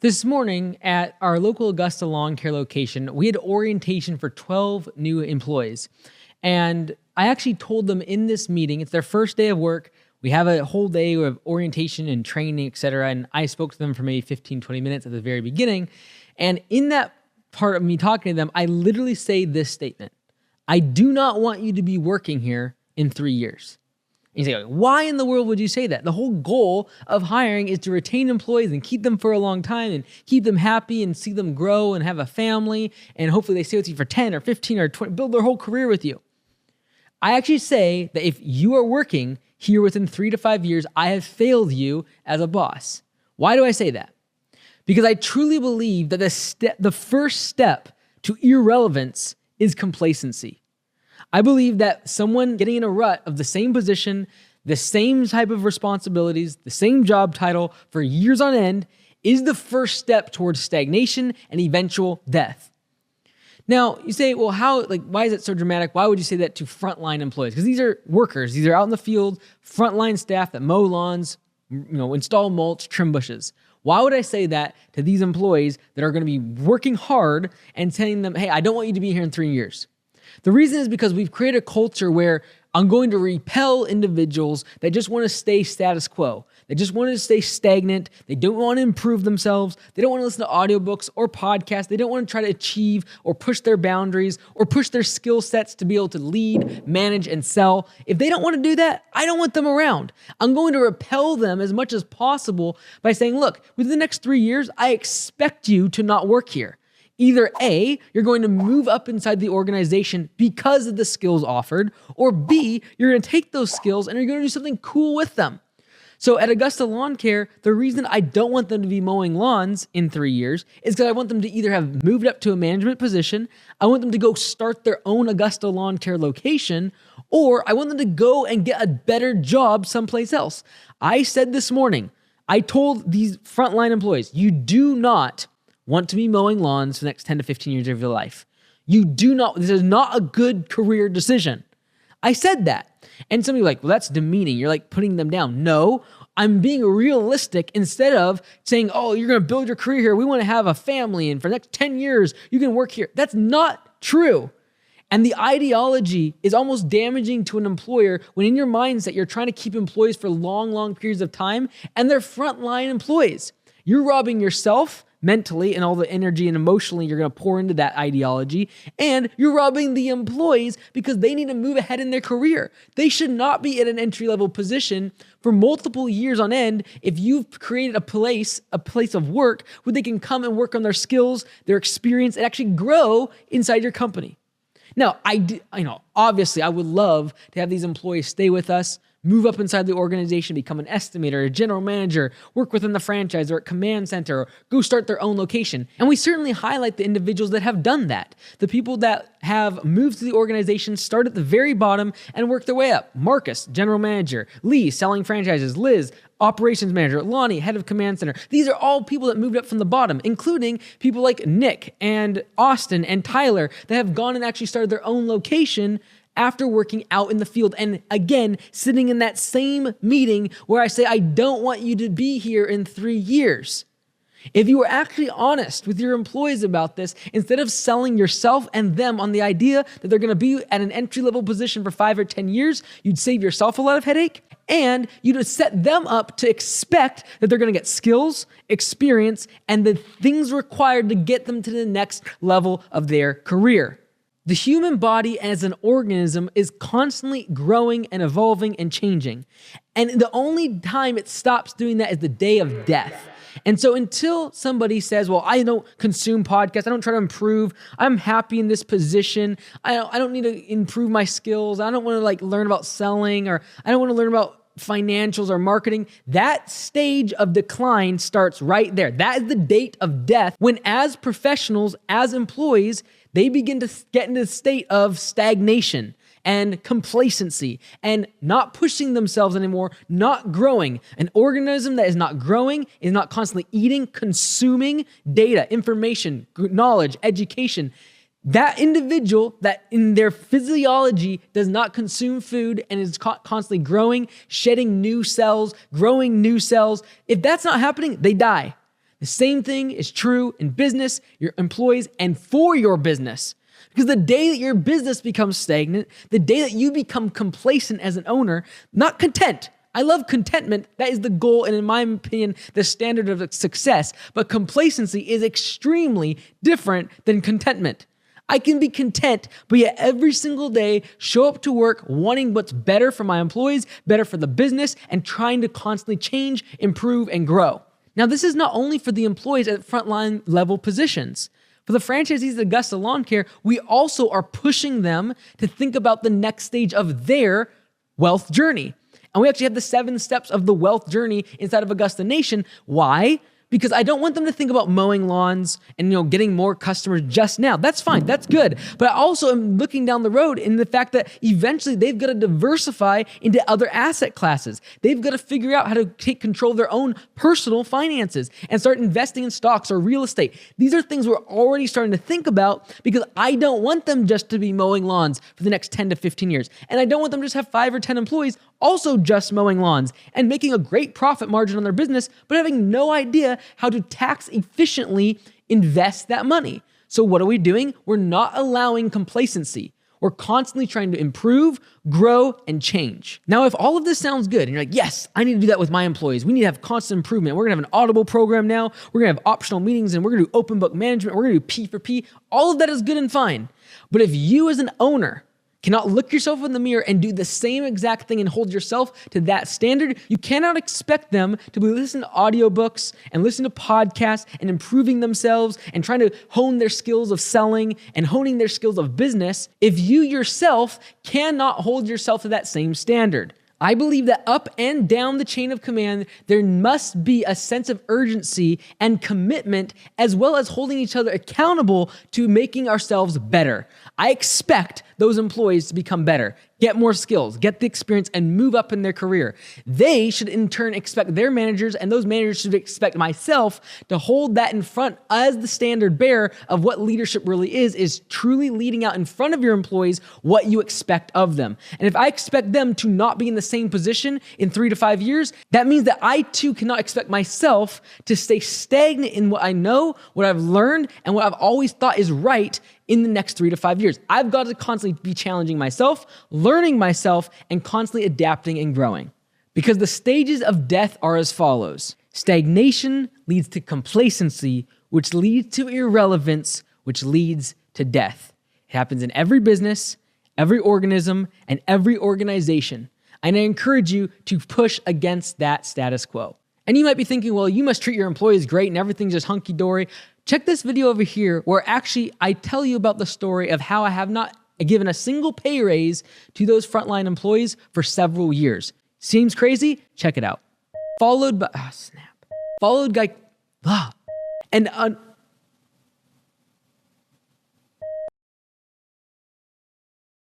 This morning at our local Augusta lawn care location, we had orientation for 12 new employees. And I actually told them in this meeting, it's their first day of work. We have a whole day of orientation and training, et cetera. And I spoke to them for maybe 15, 20 minutes at the very beginning. And in that part of me talking to them, I literally say this statement: I do not want you to be working here in 3 years. And you say, why in the world would you say that? The whole goal of hiring is to retain employees and keep them for a long time and keep them happy and see them grow and have a family. And hopefully they stay with you for 10 or 15 or 20, build their whole career with you. I actually say that if you are working here within 3 to 5 years, I have failed you as a boss. Why do I say that? Because I truly believe that the first step to irrelevance is complacency. I believe that someone getting in a rut of the same position, the same type of responsibilities, the same job title for years on end is the first step towards stagnation and eventual death. Now, you say, well, why is it so dramatic? Why would you say that to frontline employees? Because these are workers. These are out in the field, frontline staff that mow lawns, install mulch, trim bushes. Why would I say that to these employees that are going to be working hard and telling them, hey, I don't want you to be here in 3 years? The reason is because we've created a culture where I'm going to repel individuals that just want to stay status quo. They just want to stay stagnant. They don't want to improve themselves. They don't want to listen to audiobooks or podcasts. They don't want to try to achieve or push their boundaries or push their skill sets to be able to lead, manage, and sell. If they don't want to do that, I don't want them around. I'm going to repel them as much as possible by saying, look, within the next 3 years, I expect you to not work here. Either A, you're going to move up inside the organization because of the skills offered, or B, you're going to take those skills and you're going to do something cool with them. So at Augusta Lawn Care, the reason I don't want them to be mowing lawns in 3 years is because I want them to either have moved up to a management position, I want them to go start their own Augusta Lawn Care location, or I want them to go and get a better job someplace else. I said this morning, I told these frontline employees, you do not want to be mowing lawns for the next 10 to 15 years of your life. This is not a good career decision. I said that. And some people are like, well, that's demeaning. You're like putting them down. No, I'm being realistic instead of saying, oh, you're going to build your career here. We want to have a family and for the next 10 years, you can work here. That's not true. And the ideology is almost damaging to an employer when in your mindset, you're trying to keep employees for long, long periods of time and they're frontline employees. You're robbing yourself mentally and all the energy and emotionally you're going to pour into that ideology. And you're robbing the employees because they need to move ahead in their career. They should not be at an entry-level position for multiple years on end if you've created a place of work where they can come and work on their skills, their experience, and actually grow inside your company. Now, obviously, I would love to have these employees stay with us, move up inside the organization, become an estimator, a general manager, work within the franchise or at command center, or go start their own location. And we certainly highlight the individuals that have done that. The people that have moved to the organization, start at the very bottom and work their way up. Marcus, general manager. Lee, selling franchises. Liz, operations manager. Lonnie, head of command center. These are all people that moved up from the bottom, including people like Nick and Austin and Tyler that have gone and actually started their own location after working out in the field. And again, sitting in that same meeting where I say, I don't want you to be here in 3 years. If you were actually honest with your employees about this, instead of selling yourself and them on the idea that they're going to be at an entry-level position for 5 or 10 years, you'd save yourself a lot of headache and you'd set them up to expect that they're going to get skills, experience, and the things required to get them to the next level of their career. The human body as an organism is constantly growing and evolving and changing. And the only time it stops doing that is the day of death. And so until somebody says, well, I don't consume podcasts, I don't try to improve, I'm happy in this position, I don't need to improve my skills, I don't want to learn about selling, or I don't want to learn about financials or marketing, that stage of decline starts right there. That is the date of death when as professionals, as employees, they begin to get into the state of stagnation and complacency and not pushing themselves anymore, not growing. An organism that is not growing is not constantly eating, consuming data, information, knowledge, education. That individual that in their physiology does not consume food and is constantly growing, shedding new cells, growing new cells, if that's not happening, they die. The same thing is true in business, your employees, and for your business. Because the day that your business becomes stagnant, the day that you become complacent as an owner, not content. I love contentment. That is the goal, and in my opinion, the standard of success. But complacency is extremely different than contentment. I can be content, but yet every single day show up to work wanting what's better for my employees, better for the business, and trying to constantly change, improve, and grow. Now, this is not only for the employees at frontline level positions. For the franchisees at Augusta Lawn Care, we also are pushing them to think about the next stage of their wealth journey. And we actually have the 7 steps of the wealth journey inside of Augusta Nation. Why? Because I don't want them to think about mowing lawns and getting more customers just now. That's fine. That's good. But I also am looking down the road in the fact that eventually they've got to diversify into other asset classes. They've got to figure out how to take control of their own personal finances and start investing in stocks or real estate. These are things we're already starting to think about because I don't want them just to be mowing lawns for the next 10 to 15 years. And I don't want them to just have 5 or 10 employees also just mowing lawns and making a great profit margin on their business, but having no idea how to tax efficiently invest that money. So what are we doing? We're not allowing complacency. We're constantly trying to improve, grow, and change. Now, if all of this sounds good and you're like, yes, I need to do that with my employees. We need to have constant improvement. We're gonna have an Audible program now. We're gonna have optional meetings and we're gonna do open book management. We're gonna do P for P. All of that is good and fine. But if you as an owner cannot look yourself in the mirror and do the same exact thing and hold yourself to that standard, you cannot expect them to be listening to audiobooks and listen to podcasts and improving themselves and trying to hone their skills of selling and honing their skills of business if you yourself cannot hold yourself to that same standard. I believe that up and down the chain of command, there must be a sense of urgency and commitment, as well as holding each other accountable to making ourselves better. I expect those employees to become better, get more skills, get the experience, and move up in their career. They should in turn expect their managers, and those managers should expect myself to hold that in front as the standard bearer of what leadership really is truly leading out in front of your employees what you expect of them. And if I expect them to not be in the same position in 3 to 5 years, that means that I too cannot expect myself to stay stagnant in what I know, what I've learned, and what I've always thought is right in the next 3 to 5 years. I've got to constantly be challenging myself, learning myself, and constantly adapting and growing. Because the stages of death are as follows. Stagnation leads to complacency, which leads to irrelevance, which leads to death. It happens in every business, every organism, and every organization. And I encourage you to push against that status quo. And you might be thinking, well, you must treat your employees great and everything's just hunky-dory. Check this video over here where actually I tell you about the story of how I have not given a single pay raise to those frontline employees for several years. Seems crazy? Check it out. Followed by,